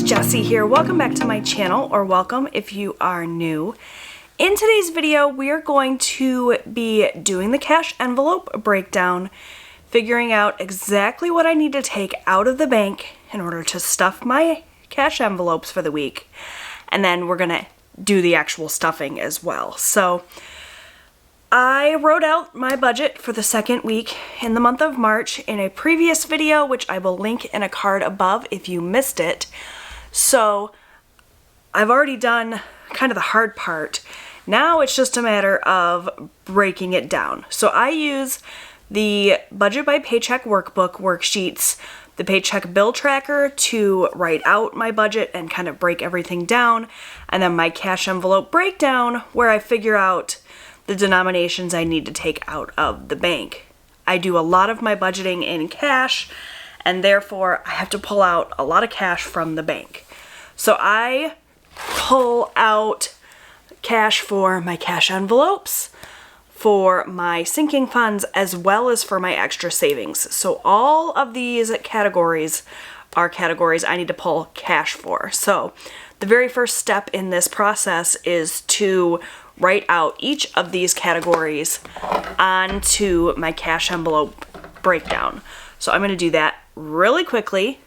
Jessie here. Welcome back to my channel, or welcome if you are new. In today's video, we are going to be doing the cash envelope breakdown, figuring out exactly what I need to take out of the bank in order to stuff my cash envelopes for the week. And then we're gonna do the actual stuffing as well. So I wrote out my budget for the second week in the month of March in a previous video, which I will link in a card above if you missed it. So I've already done kind of the hard part. Now it's just a matter of breaking it down. So I use the Budget by Paycheck workbook worksheets, the Paycheck bill tracker to write out my budget and kind of break everything down, and then my cash envelope breakdown where I figure out the denominations I need to take out of the bank. I do a lot of my budgeting in cash, and therefore I have to pull out a lot of cash from the bank. So I pull out cash for my cash envelopes, for my sinking funds, as well as for my extra savings. So all of these categories are categories I need to pull cash for. So the very first step in this process is to write out each of these categories onto my cash envelope breakdown. So I'm going to do that really quickly.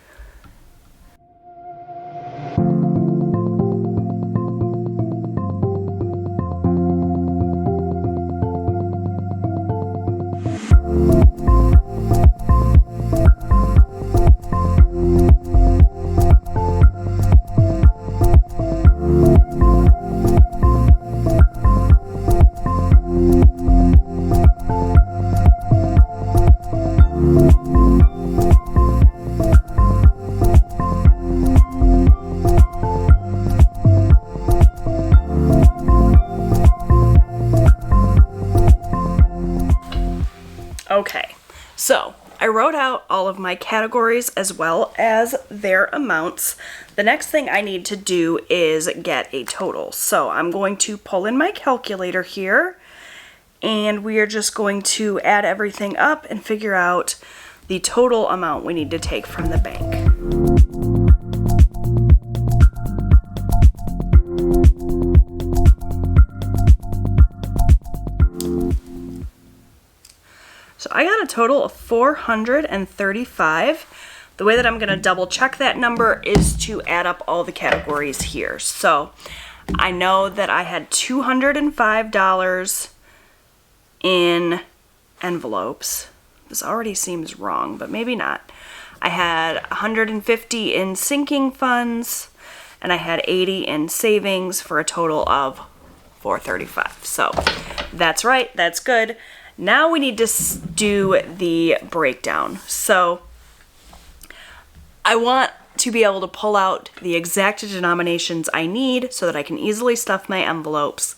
Okay, so I wrote out all of my categories as well as their amounts. The next thing I need to do is get a total. So I'm going to pull in my calculator here, and we are just going to add everything up and figure out the total amount we need to take from the bank. So I got a total of 435. The way that I'm going to double check that number is to add up all the categories here. So I know that I had $205 in envelopes. This already seems wrong, but maybe not. I had $150 in sinking funds, and I had $80 in savings for a total of $435. So that's right, that's good. Now we need to do the breakdown. So I want to be able to pull out the exact denominations I need so that I can easily stuff my envelopes.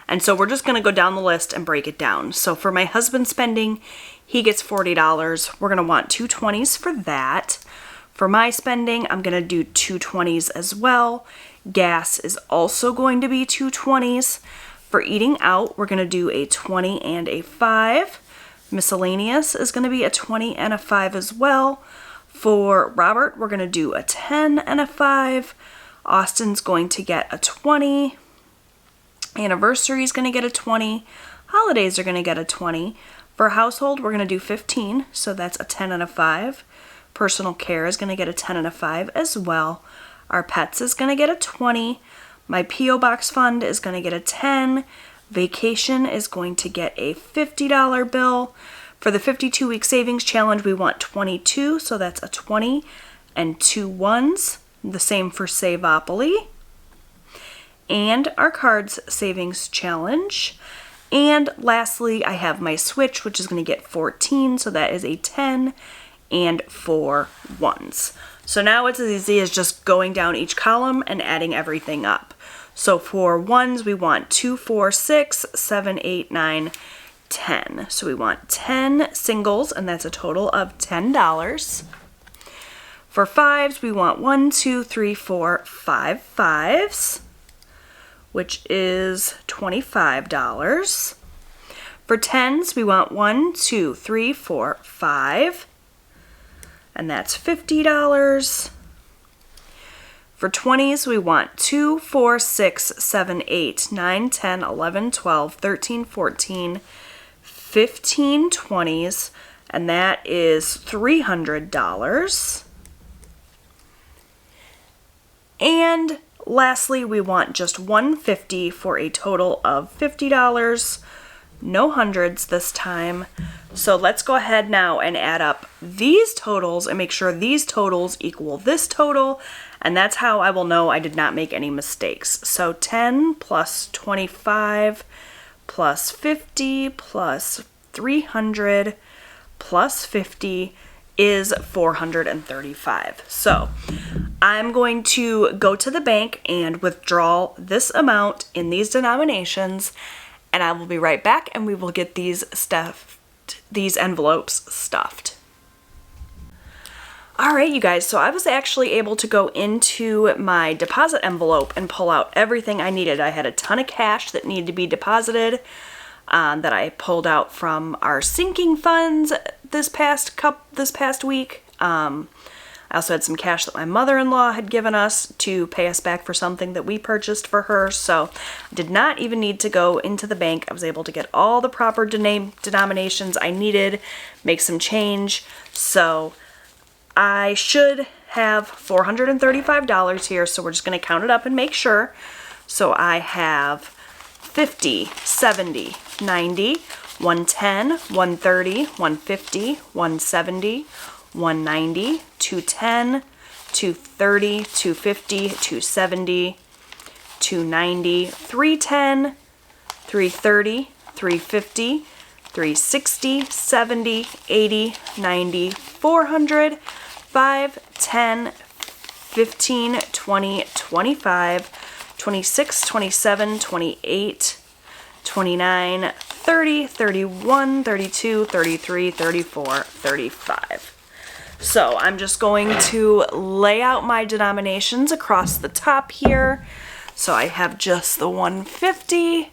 And so we're just going to go down the list and break it down. So for my husband's spending, he gets $40. We're going to want 2 20s for that. For my spending, I'm going to do 2 20s as well. Gas is also going to be 2 20s. For eating out, we're going to do a 20 and a 5. Miscellaneous is going to be a 20 and a 5 as well. For Robert, we're going to do a 10 and a 5. Austin's going to get a 20. Anniversary is going to get a 20. Holidays are going to get a 20. For household, we're going to do 15, so that's a 10 and a 5. Personal care is going to get a 10 and a 5 as well. Our pets is going to get a 20. My P.O. Box fund is going to get a 10. Vacation is going to get a $50 bill. For the 52-week savings challenge, we want 22, so that's a 20 and 2 1s. The same for Savopoly. And our cards savings challenge. And lastly, I have my Switch, which is going to get 14, so that is a 10 and 4 1s. So now it's as easy as just going down each column and adding everything up. So for 1s, we want 2, 4, 6, 7, 8, 9, 10. So we want 10 singles, and that's a total of $10. For 5s, we want 1, 2, 3, 4, 5 5s, which is $25. For 10s, we want 1, 2, 3, 4, 5, and that's $50. For 20s, we want 2, 4, 6, 7, 8, 9, 10, 11, 12, 13, 14, 15 20s, and that is $300. And lastly, we want just 150 for a total of $50. No hundreds this time. So let's go ahead now and add up these totals and make sure these totals equal this total. And that's how I will know I did not make any mistakes. So 10 plus 25 plus 50 plus 300 plus 50 is 435. So I'm going to go to the bank and withdraw this amount in these denominations, and I will be right back and we will get these envelopes stuffed. All right, you guys, so I was actually able to go into my deposit envelope and pull out everything I needed. I had a ton of cash that needed to be deposited that I pulled out from our sinking funds this past week. I also had some cash that my mother-in-law had given us to pay us back for something that we purchased for her, so I did not even need to go into the bank. I was able to get all the proper denominations I needed, make some change, so I should have $435 here, so we're just going to count it up and make sure. So I have 50, 70, 90, 110, 130, 150, 170, 190, 210, 230, 250, 270, 290, 310, 330, 350, 360, 70, 80, 90, 400, 5, 10, 15, 20, 25, 26, 27, 28, 29, 30, 31, 32, 33, 34, 35. So I'm just going to lay out my denominations across the top here. So I have just the 150.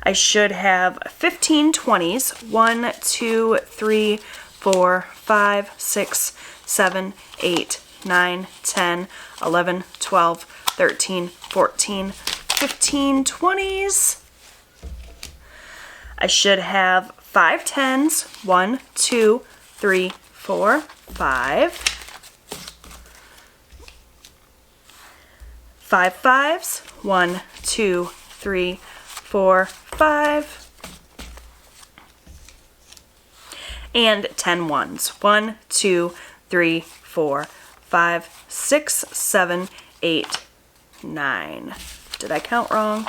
I should have 15 20s. 1, 2, 3, 4, 5, 6, 7, 8, 9, 10, 11, 12, 13, 14, 15 20s. I should have 5 10s. 1, 2, 3, 4, 5. 5 5s. 1, 2, 3, 4, 5. And 10 ones. 1, 2, 3, 4, 5, 6, 7, 8, 9. Did I count wrong?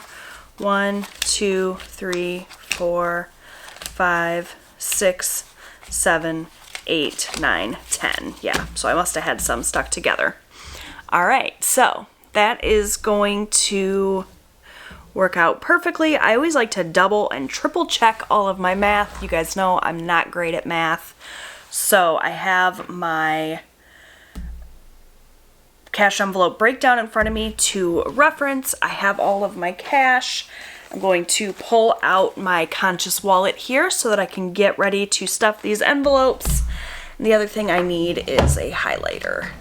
1, 2, 3, 4, 5, 6, 7, 8, 9, 10. Yeah, so I must have had some stuck together. All right, so that is going to work out perfectly. I always like to double and triple check all of my math. You guys know I'm not great at math. So I have my cash envelope breakdown in front of me to reference. I have all of my cash. I'm going to pull out my conscious wallet here so that I can get ready to stuff these envelopes. And the other thing I need is a highlighter.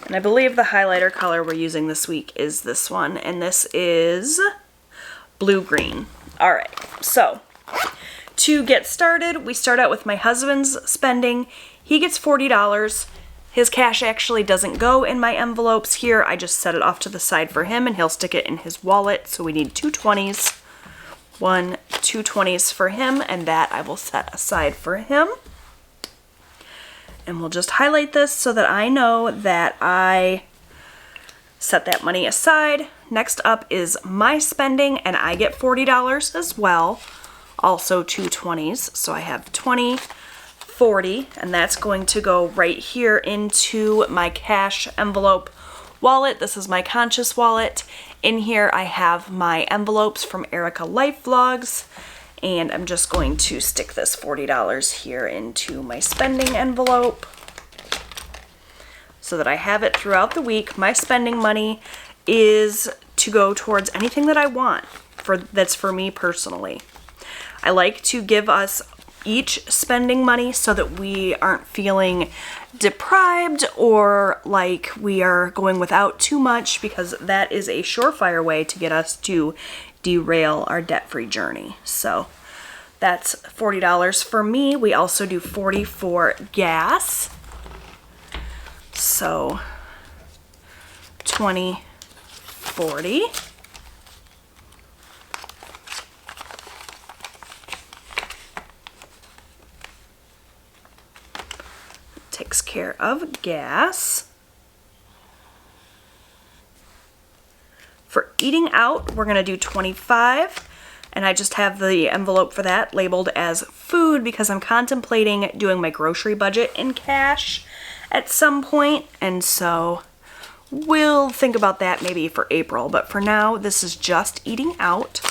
And I believe the highlighter color we're using this week is this one, and this is blue-green. All right, so to get started, we start out with my husband's spending. He gets $40. His cash actually doesn't go in my envelopes here. I just set it off to the side for him, and he'll stick it in his wallet. So we need 2 20s. 1, 2 20s for him, and that I will set aside for him. And we'll just highlight this so that I know that I set that money aside. Next up is my spending, and I get $40 as well. Also 2 20s, so I have 20, 40, and that's going to go right here into my cash envelope wallet. This is my conscious wallet. In here I have my envelopes from Erica Life Vlogs, and I'm just going to stick this $40 here into my spending envelope so that I have it throughout the week. My spending money is to go towards anything that I want that's for me personally. I like to give us each spending money so that we aren't feeling deprived or like we are going without too much, because that is a surefire way to get us to derail our debt-free journey. So that's $40 for me. We also do $40 for gas. So 20, 40. Takes care of gas. For eating out, we're gonna do 25, and I just have the envelope for that labeled as food because I'm contemplating doing my grocery budget in cash at some point, and so we'll think about that maybe for April, but for now this is just eating out.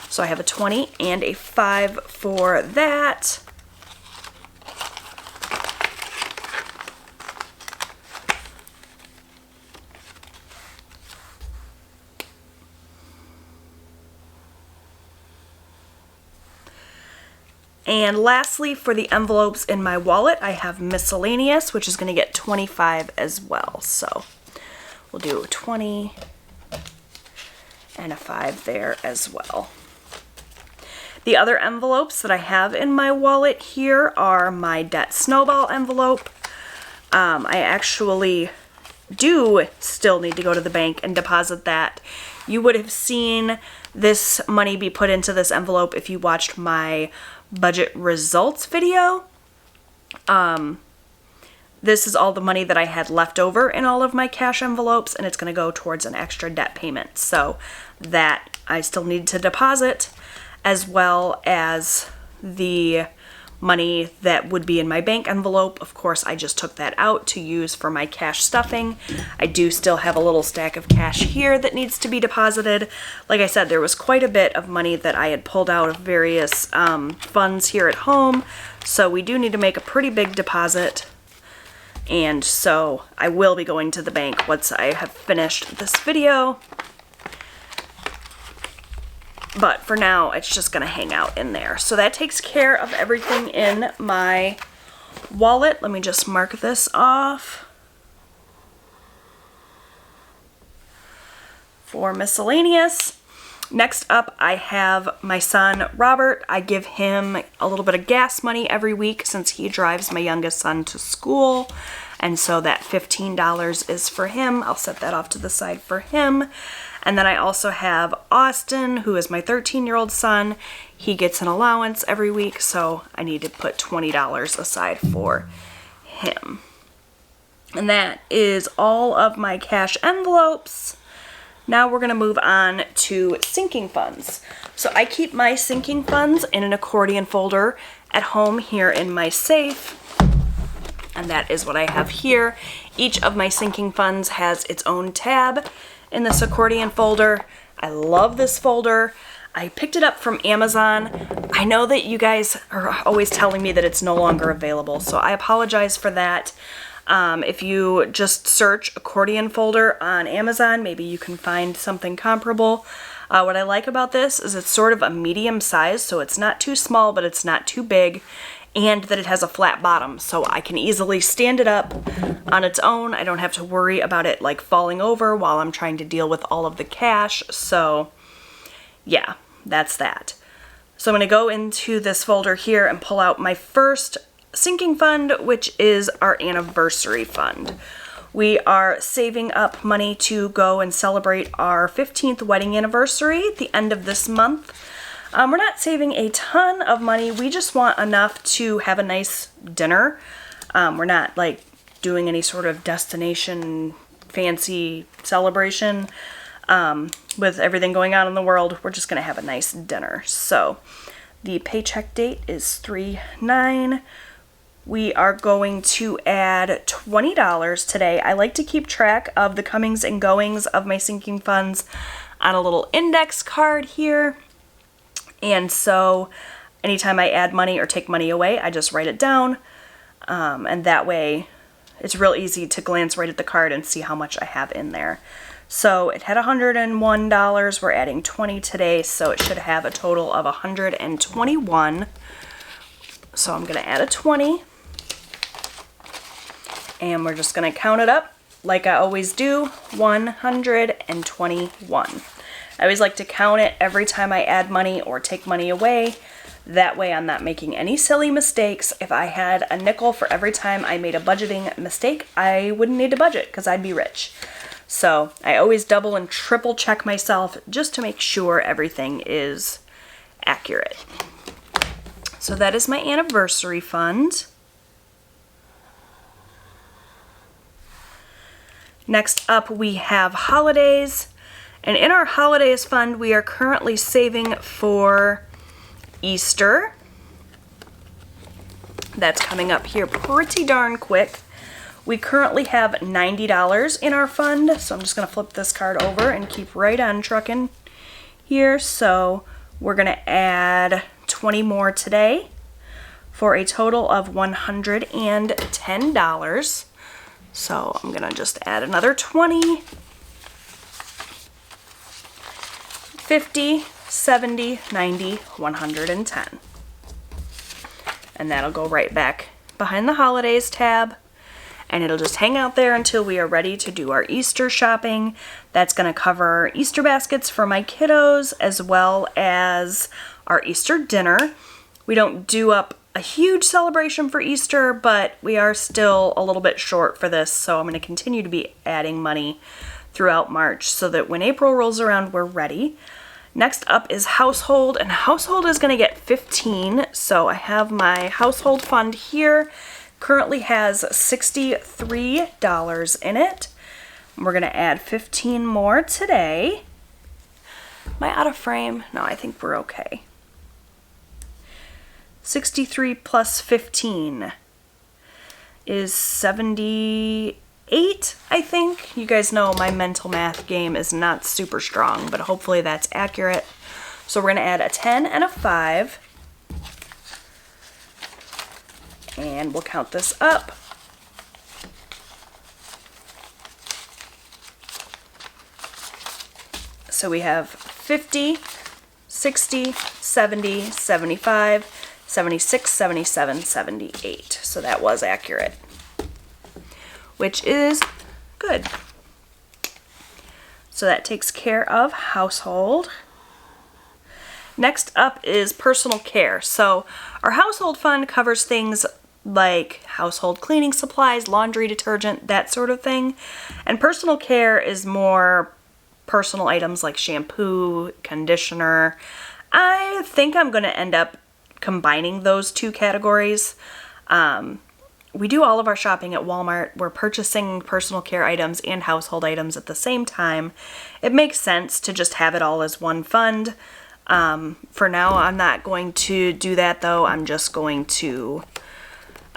So I have a 20 and a 5 for that. And lastly, for the envelopes in my wallet, I have miscellaneous, which is going to get 25 as well. So we'll do a 20 and a 5 there as well. The other envelopes that I have in my wallet here are my debt snowball envelope. I actually do still need to go to the bank and deposit that. You would have seen this money be put into this envelope if you watched my budget results video. This is all the money that I had left over in all of my cash envelopes, and it's going to go towards an extra debt payment. So that I still need to deposit, as well as the money that would be in my bank envelope. Of course, I just took that out to use for my cash stuffing. I do still have a little stack of cash here that needs to be deposited. Like I said, there was quite a bit of money that I had pulled out of various funds here at home, so we do need to make a pretty big deposit. And so I will be going to the bank once I have finished this video. But for now, it's just going to hang out in there. So that takes care of everything in my wallet. Let me just mark this off. For miscellaneous. Next up, I have my son, Robert. I give him a little bit of gas money every week since he drives my youngest son to school. And so that $15 is for him. I'll set that off to the side for him. And then I also have Austin, who is my 13-year-old son. He gets an allowance every week, so I need to put $20 aside for him. And that is all of my cash envelopes. Now we're going to move on to sinking funds. So I keep my sinking funds in an accordion folder at home here in my safe. And that is what I have here. Each of my sinking funds has its own tab in this accordion folder. I love this folder. I picked it up from Amazon. I know that you guys are always telling me that it's no longer available, so I apologize for that. If you just search accordion folder on Amazon, maybe you can find something comparable. What I like about this is it's sort of a medium size, so it's not too small, but it's not too big, and that it has a flat bottom, so I can easily stand it up on its own. I don't have to worry about it like falling over while I'm trying to deal with all of the cash. So yeah, that's that. So I'm going to go into this folder here and pull out my first sinking fund, which is our anniversary fund. We are saving up money to go and celebrate our 15th wedding anniversary at the end of this month. We're not saving a ton of money. We just want enough to have a nice dinner. We're not like doing any sort of destination fancy celebration. With everything going on in the world, we're just going to have a nice dinner. So the paycheck date is 3/9. We are going to add $20 today. I like to keep track of the comings and goings of my sinking funds on a little index card here. And so anytime I add money or take money away, I just write it down. And that way it's real easy to glance right at the card and see how much I have in there. So it had $101. We're adding 20 today, so it should have a total of $121. So I'm going to add a 20. And we're just going to count it up like I always do, 121. I always like to count it every time I add money or take money away. That way I'm not making any silly mistakes. If I had a nickel for every time I made a budgeting mistake, I wouldn't need to budget because I'd be rich. So I always double and triple check myself just to make sure everything is accurate. So that is my anniversary fund. Next up we have holidays. And in our holidays fund, we are currently saving for Easter. That's coming up here pretty darn quick. We currently have $90 in our fund, so I'm just going to flip this card over and keep right on trucking here. So we're going to add 20 more today for a total of $110. So I'm going to just add another 20. 50, 70, 90, 110. And that'll go right back behind the holidays tab. And it'll just hang out there until we are ready to do our Easter shopping. That's going to cover Easter baskets for my kiddos as well as our Easter dinner. We don't do up a huge celebration for Easter, but we are still a little bit short for this. So I'm going to continue to be adding money throughout March so that when April rolls around, we're ready. Next up is household, and household is going to get 15. So I have my household fund here. Currently has $63 in it. We're going to add 15 more today. Am I out of frame? No, I think we're okay. 63 plus 15 is 78, I think. You guys know my mental math game is not super strong, but hopefully that's accurate. So we're going to add a 10 and a 5. And we'll count this up. So we have 50, 60, 70, 75, 76, 77, 78. So that was accurate, which is good. So that takes care of household. Next up is personal care. So our household fund covers things like household cleaning supplies, laundry detergent, that sort of thing. And personal care is more personal items like shampoo, conditioner. I think I'm going to end up combining those two categories. We do all of our shopping at Walmart. We're purchasing personal care items and household items at the same time. It makes sense to just have it all as one fund. For now, I'm not going to do that though. I'm just going to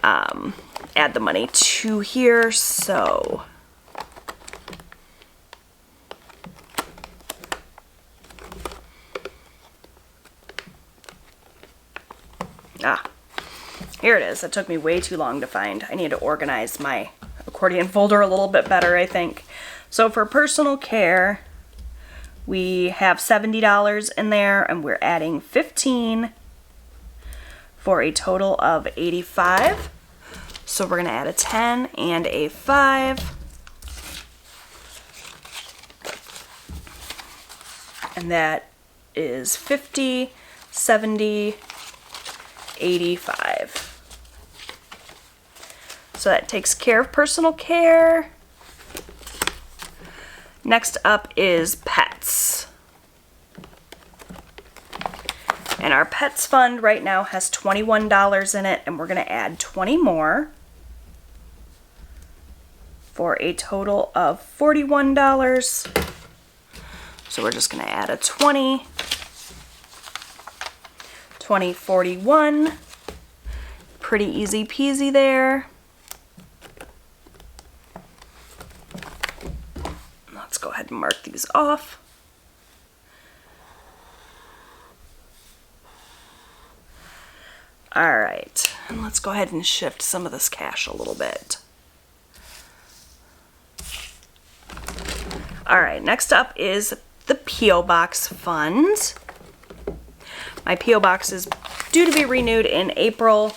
add the money to here. So here it is. It took me way too long to find. I need to organize my accordion folder a little bit better, I think. So for personal care, we have $70 in there, and we're adding 15 for a total of 85. So we're going to add a 10 and a 5. And that is 50, 70, 85. So that takes care of personal care. Next up is pets. And our pets fund right now has $21 in it, and we're going to add 20 more for a total of $41. So we're just going to add a 20, 20, 41. Pretty easy peasy there. Let's go ahead and mark these off. All right, and let's go ahead and shift some of this cash a little bit. All right, next up is the P.O. Box fund. My P.O. Box is due to be renewed in April.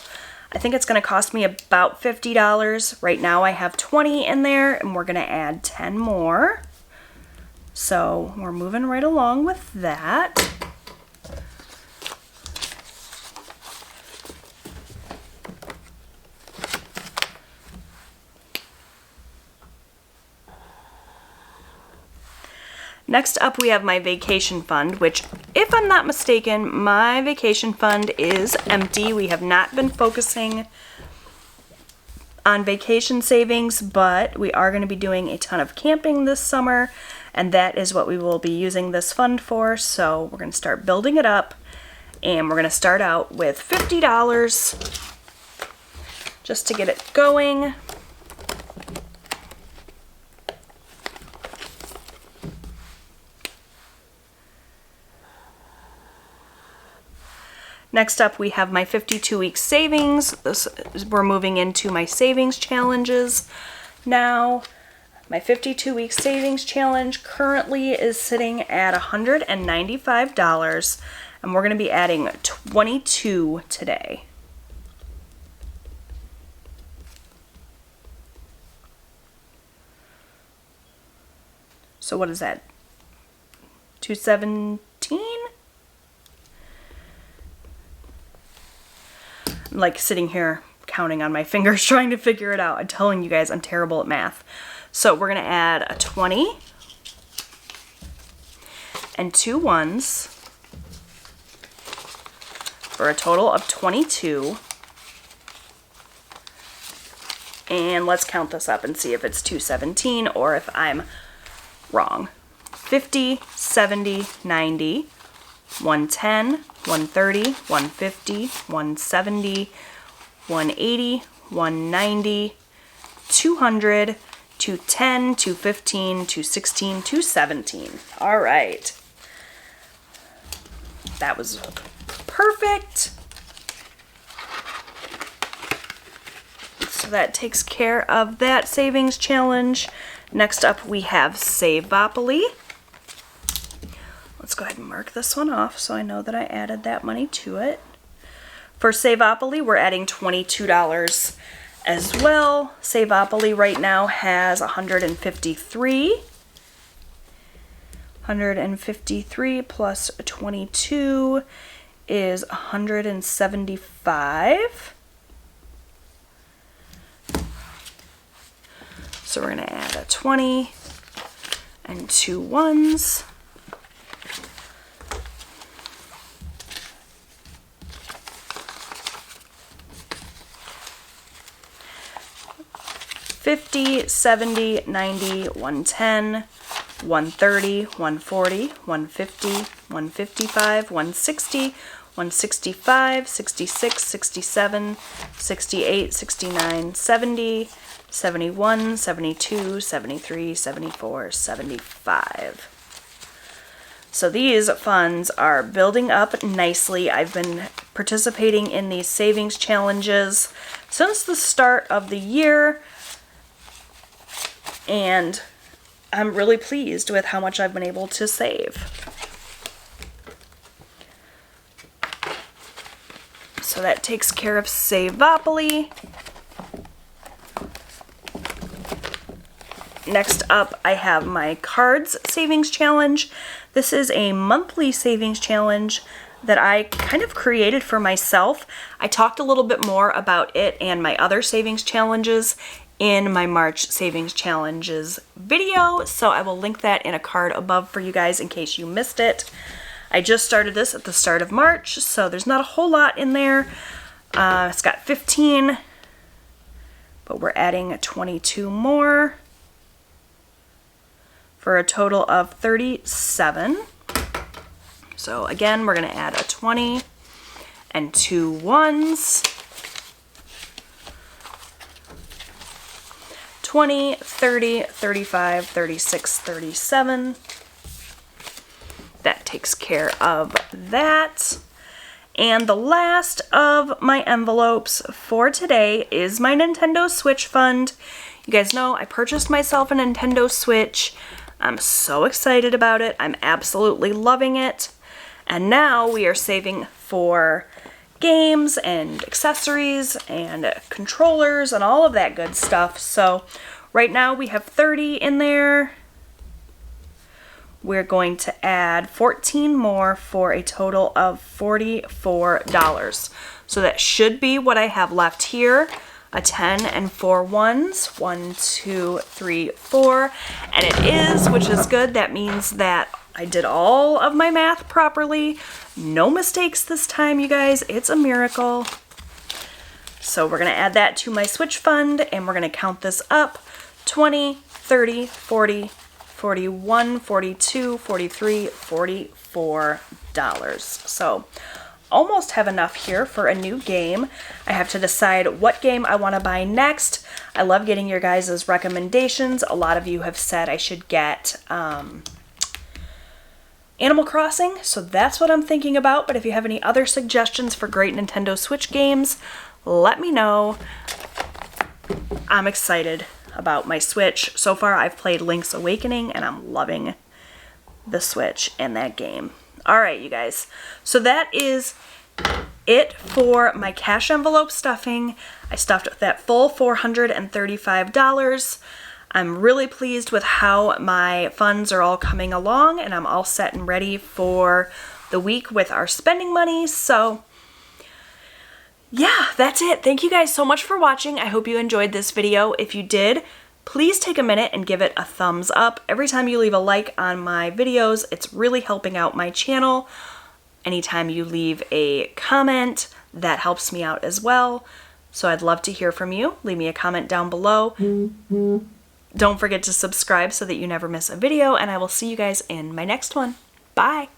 I think it's going to cost me about $50. Right now I have 20 in there, and we're going to add 10 more. So we're moving right along with that. Next up, we have my vacation fund, which, if I'm not mistaken, my vacation fund is empty. We have not been focusing on vacation savings, but we are going to be doing a ton of camping this summer, and that is what we will be using this fund for. So we're going to start building it up, and we're going to start out with $50 just to get it going. Next up, we have my 52-week savings. We're moving into my savings challenges now. My 52-week savings challenge currently is sitting at $195, and we're going to be adding 22 today. So what is that? 217? I'm like sitting here counting on my fingers trying to figure it out. I'm telling you guys, I'm terrible at math. So we're going to add a 20 and 2 ones for a total of 22. And let's count this up and see if it's 217 or if I'm wrong. 50, 70, 90, 110, 130, 150, 170, 180, 190, 200, 210, 215, 216, 217. All right. That was perfect. So that takes care of that savings challenge. Next up, we have Savopoly. Let's go ahead and mark this one off so I know that I added that money to it. For Savopoly, we're adding $22 as well. Savopoly right now has 153. 153 plus 22 is 175. So we're going to add a 20 and 2 ones. $50, $70, $90, $110, $130, $140, $150, $155, $160, $165, $66, $67, $68, $69, $70, $71, $72, $73, $74, $75. So these funds are building up nicely. I've been participating in these savings challenges since the start of the year, and I'm really pleased with how much I've been able to save. So that takes care of Savopoly. Next up, I have my cards savings challenge. This is a monthly savings challenge that I kind of created for myself. I talked a little bit more about it and my other savings challenges in my March savings challenges video, so I will link that in a card above for you guys in case you missed it. I just started this at the start of March, so there's not a whole lot in there. It's got 15, but we're adding 22 more for a total of 37. So again, we're going to add a 20 and 2 ones. 20, 30, 35, 36, 37. That takes care of that. And the last of my envelopes for today is my Nintendo Switch fund. You guys know I purchased myself a Nintendo Switch. I'm so excited about it. I'm absolutely loving it. And now we are saving for games and accessories and controllers and all of that good stuff. So right now we have 30 in there. We're going to add 14 more for a total of $44. So that should be what I have left here. A 10 and 4 ones. 1, 2, 3, 4. And it is, which is good. That means that I did all of my math properly. No mistakes this time, you guys. It's a miracle. So we're going to add that to my Switch fund, and we're going to count this up. 20, 30, 40, 41, 42, 43, $44. So almost have enough here for a new game. I have to decide what game I want to buy next. I love getting your guys' recommendations. A lot of you have said I should get Animal Crossing, so that's what I'm thinking about. But if you have any other suggestions for great Nintendo Switch games, let me know. I'm excited about my Switch. So far I've played Link's Awakening and I'm loving the Switch and that game. Alright, you guys, so that is it for my cash envelope stuffing. I stuffed that full $435. I'm really pleased with how my funds are all coming along, and I'm all set and ready for the week with our spending money. So yeah, that's it. Thank you guys so much for watching. I hope you enjoyed this video. If you did, please take a minute and give it a thumbs up. Every time you leave a like on my videos, it's really helping out my channel. Anytime you leave a comment, that helps me out as well. So I'd love to hear from you. Leave me a comment down below. Don't forget to subscribe so that you never miss a video, and I will see you guys in my next one. Bye!